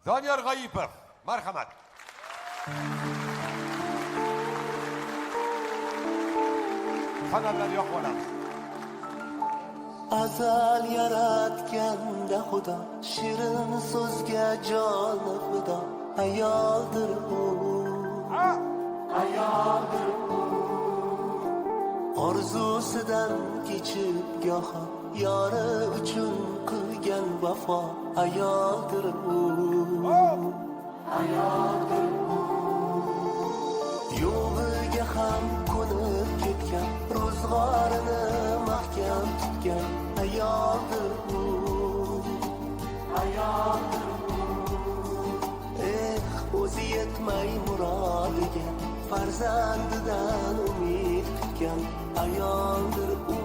Doniyor G'oyipov, marhamat. Xonandalar yo'q bo'lamiz. Azal yaratganda Xudo, shirin so'zga joni fido, ayoldir u. Ayoldir u. Orzusidan kechib goho, yori uchun qilgan vafo, ayoldir u. Ayoldir u. Yo'g'iga ham ko'nib ketgan, ro'zg'orini mahkam tutgan, ayoldir u. Ayoldir u. O'zi yetmay murodiga, farzandidan umid kutgan, ayoldir u.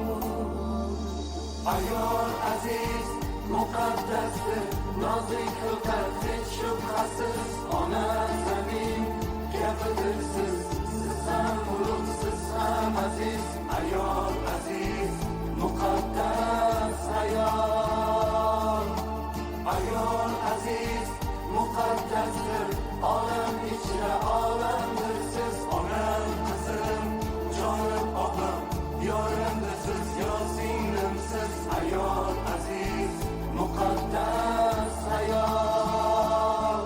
Ayol aziz, muqaddasdir, nozik xilqat, hech shubhasiz, ona zamin gapidir siz ham ulug'siz ham aziz. Ayol aziz, muqaddas ayol. Ayol aziz, muqaddasdir, olam ichra olamdir siz. Onam, qizim, jonim, opam, yorimdir siz, yo singlimsiz. Ayol aziz, muqaddas ayol.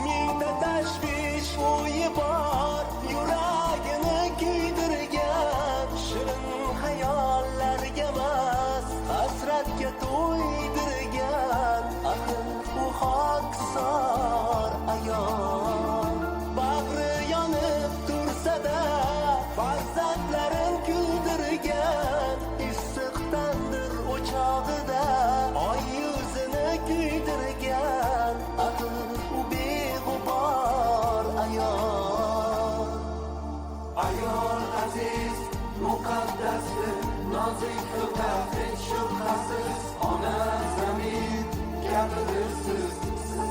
Mingta tashvish o'yi bor, yuragini kuydirgan, shirin xayollarga emas, hasratga to'ydirgan, aql u xokisor ayol. Bag'ri yonib tursa-da, farzandlarin kuldirgan, issiq tandir o'chog'ida oy yuzini kuydirgan, aql u beg'ubor ayol. Ayol aziz, muqaddasdir, nozik xilqat, hech shubhasiz, ona zamin gapidir siz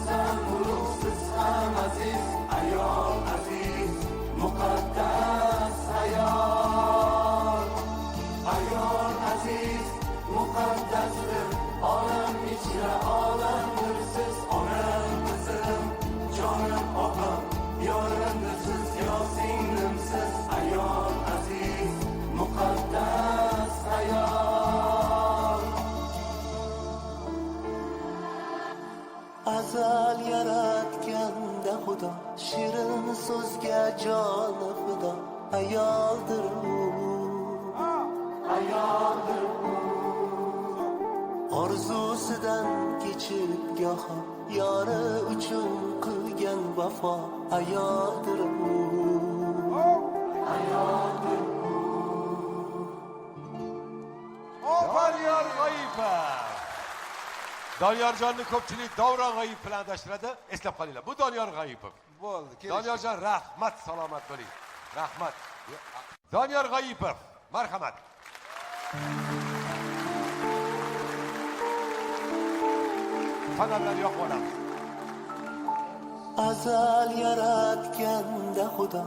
ham ulug'siz ham aziz. Ayol aziz, muqaddas ayol. Ayol aziz, muqaddasdir, olam ichra olamdir siz. Onam, qizim, jonim, opam, yorimdir siz, yo singlimsiz. Ayol aziz, muqaddas ayol. Azal yaratganda Xudo, shirin so'zga joni fido, ayoldir u. Ayoldir u. Orzusidan kechib goho, yori uchun qilgan vafo, ayoldir u. Ayoldir u. Doniyor G'oyipov. Doniyorjonni ko'pchilik Davron G'oyipov bilan adashtiradi. Eslab qolinglar. Bu Doniyor G'oyipov. Bo'ldi, kelishdik. Doniyorjon, rahmat, salomat bo'ling. Rahmat. Doniyor G'oyipov, marhamat. Xonandalar yo'q bo'lamiz. Azal yaratganda Xudo,